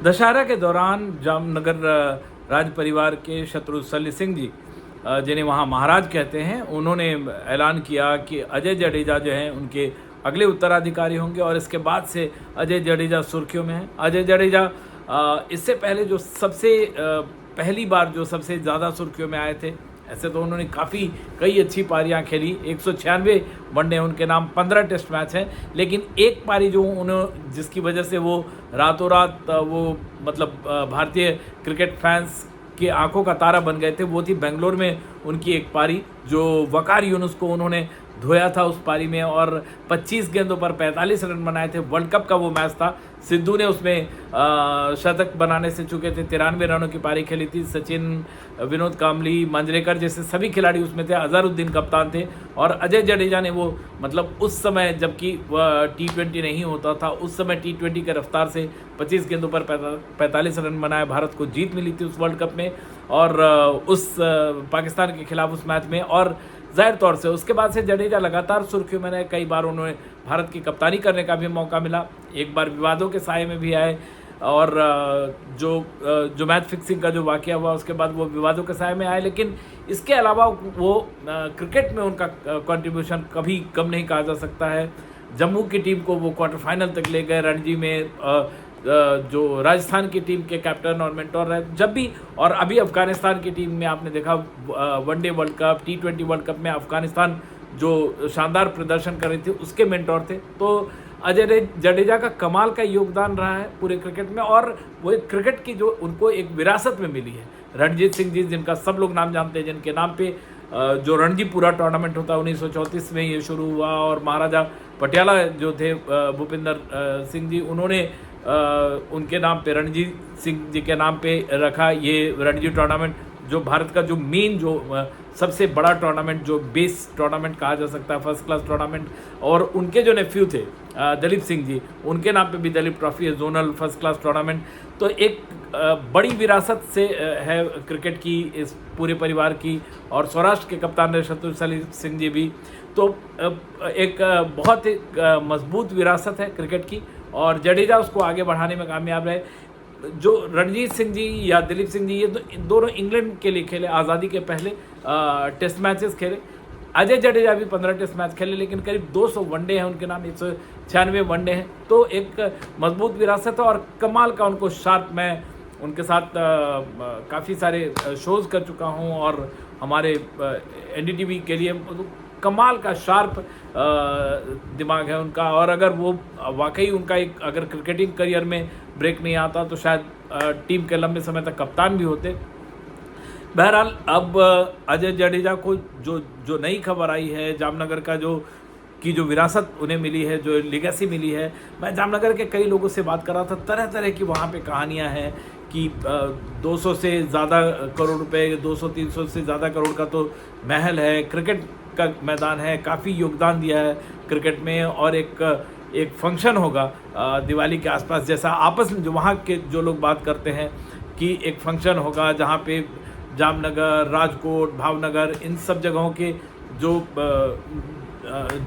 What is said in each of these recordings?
दशहरा के दौरान जामनगर राज परिवार के शत्रुशल्य सिंह जी, जिन्हें वहाँ महाराज कहते हैं, उन्होंने ऐलान किया कि अजय जडेजा जो हैं उनके अगले उत्तराधिकारी होंगे और इसके बाद से अजय जडेजा सुर्खियों में हैं। अजय जडेजा इससे पहले जो पहली बार जो सबसे ज़्यादा सुर्खियों में आए थे, ऐसे तो उन्होंने कई अच्छी पारियां खेली, 196 वनडे उनके नाम, 15 टेस्ट मैच हैं, लेकिन एक पारी जो उन्होंने जिसकी वजह से वो रातों रात भारतीय क्रिकेट फैंस की आंखों का तारा बन गए थे, वो थी बेंगलोर में उनकी एक पारी जो वकार यूनुस को उन्होंने धोया था उस पारी में और 25 गेंदों पर 45 रन बनाए थे। वर्ल्ड कप का वो मैच था, सिद्धू ने उसमें शतक बनाने से चुके थे, 93 रनों की पारी खेली थी। सचिन, विनोद कांबली, मांजरेकर जैसे सभी खिलाड़ी उसमें थे, अजहरुद्दीन कप्तान थे और अजय जडेजा ने वो उस समय जबकि T20 नहीं होता था, उस समय T20 के रफ्तार से 25 गेंदों पर 45 रन बनाए, भारत को जीत मिली थी उस वर्ल्ड कप में और उस पाकिस्तान के खिलाफ उस मैच में। और जाहिर तौर से उसके बाद से जडेजा लगातार सुर्खियों में रहे, कई बार उन्हें भारत की कप्तानी करने का भी मौका मिला, एक बार विवादों के साए में भी आए और जो मैच फिक्सिंग का जो वाकया हुआ उसके बाद वो विवादों के साए में आए, लेकिन इसके अलावा वो क्रिकेट में उनका कंट्रीब्यूशन कभी कम नहीं कहा जा सकता है। जम्मू की टीम को वो क्वार्टर फाइनल तक ले गए, रणजी में जो राजस्थान की टीम के कैप्टन और मेंटोर रहे जब भी, और अभी अफगानिस्तान की टीम में आपने देखा one day world cup, T20 world cup में अफगानिस्तान जो शानदार प्रदर्शन कर रही थी उसके मेंटोर थे। तो अजय जडेजा का कमाल का योगदान रहा है पूरे क्रिकेट में और वो एक क्रिकेट की जो उनको एक विरासत में मिली है। रणजीत सिंह जी, जिनका सब लोग नाम जानते हैं, जिनके नाम पे जो रणजी पूरा टूर्नामेंट होता है 1934 में ये शुरू हुआ और महाराजा पटियाला जो थे भूपिंदर सिंह जी, उन्होंने उनके नाम पे रणजीत सिंह जी के नाम पे रखा ये रणजी टूर्नामेंट, जो भारत का जो मेन जो सबसे बड़ा टूर्नामेंट, जो बेस टूर्नामेंट कहा जा सकता है, फर्स्ट क्लास टूर्नामेंट। और उनके जो नेफ्यू थे दलीप सिंह जी, उनके नाम पे भी दलीप ट्रॉफी है, जोनल फर्स्ट क्लास टूर्नामेंट। तो एक बड़ी विरासत से है क्रिकेट की इस पूरे परिवार की, और सौराष्ट्र के कप्तान रहे शत्रुशल्य सिंह जी भी। तो एक बहुत ही मजबूत विरासत है क्रिकेट की और जडेजा उसको आगे बढ़ाने में कामयाब रहे। जो रणजीत सिंह जी या दिलीप सिंह जी, ये दोनों इंग्लैंड के लिए खेले, आज़ादी के पहले टेस्ट मैचेस खेले। अजय जडेजा भी 15 टेस्ट मैच खेले, लेकिन करीब 200 वनडे हैं उनके नाम, 196 वनडे हैं। तो एक मजबूत विरासत है और कमाल का उनको शार्प, मैं उनके साथ काफ़ी सारे शोज़ कर चुका हूँ और हमारे NDTV के लिए कमाल का शार्प दिमाग है उनका। और अगर वो वाकई उनका एक अगर क्रिकेटिंग करियर में ब्रेक नहीं आता तो शायद टीम के लंबे समय तक कप्तान भी होते। बहरहाल अब अजय जडेजा को जो नई खबर आई है, जामनगर का जो विरासत उन्हें मिली है, जो लेगेसी मिली है, मैं जामनगर के कई लोगों से बात कर रहा था, तरह तरह की वहाँ पे कहानियाँ हैं कि 200 से ज़्यादा करोड़ रुपए, 200-300 से ज़्यादा करोड़ का तो महल है, क्रिकेट का मैदान है, काफ़ी योगदान दिया है क्रिकेट में। और एक फंक्शन होगा दिवाली के आसपास, जैसा आपस में जो वहाँ के जो लोग बात करते हैं कि एक फंक्शन होगा जहाँ पे जामनगर, राजकोट, भावनगर, इन सब जगहों के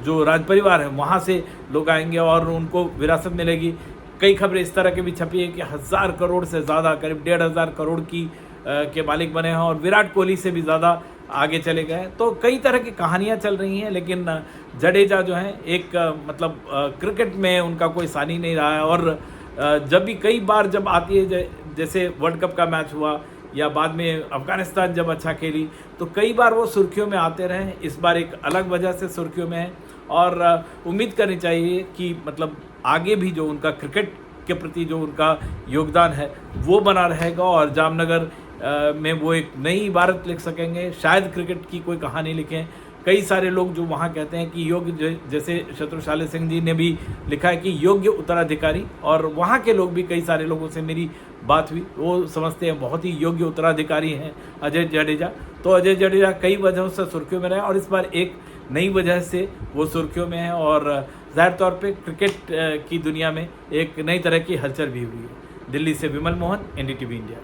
जो राज परिवार है वहाँ से लोग आएंगे और उनको विरासत मिलेगी। कई खबरें इस तरह की भी छपी है कि 1000 करोड़ से ज़्यादा, करीब 1500 करोड़ के मालिक बने हैं और विराट कोहली से भी ज़्यादा आगे चले गए। तो कई तरह की कहानियां चल रही हैं, लेकिन जडेजा जो हैं एक क्रिकेट में उनका कोई सानी नहीं रहा है। और जब भी कई बार जब आती है, जैसे वर्ल्ड कप का मैच हुआ या बाद में अफगानिस्तान जब अच्छा खेली, तो कई बार वो सुर्खियों में आते रहे। इस बार एक अलग वजह से सुर्खियों में है और उम्मीद करनी चाहिए कि आगे भी जो उनका क्रिकेट के प्रति जो उनका योगदान है वो बना रहेगा और जामनगर में वो एक नई इबारत लिख सकेंगे। शायद क्रिकेट की कोई कहानी लिखें। कई सारे लोग जो वहाँ कहते हैं कि योग्य, जैसे शत्रुशल्य सिंह जी ने भी लिखा है कि योग्य उत्तराधिकारी, और वहाँ के लोग भी, कई सारे लोगों से मेरी बात हुई, वो समझते हैं बहुत ही योग्य उत्तराधिकारी हैं अजय जडेजा। तो अजय जडेजा कई वजहों से सुर्खियों में रहे और इस बार एक नई वजह से वो सुर्खियों में है और ज़ाहिर तौर पे क्रिकेट की दुनिया में एक नई तरह की हलचल भी हुई है। दिल्ली से विमल मोहन, NDTV इंडिया।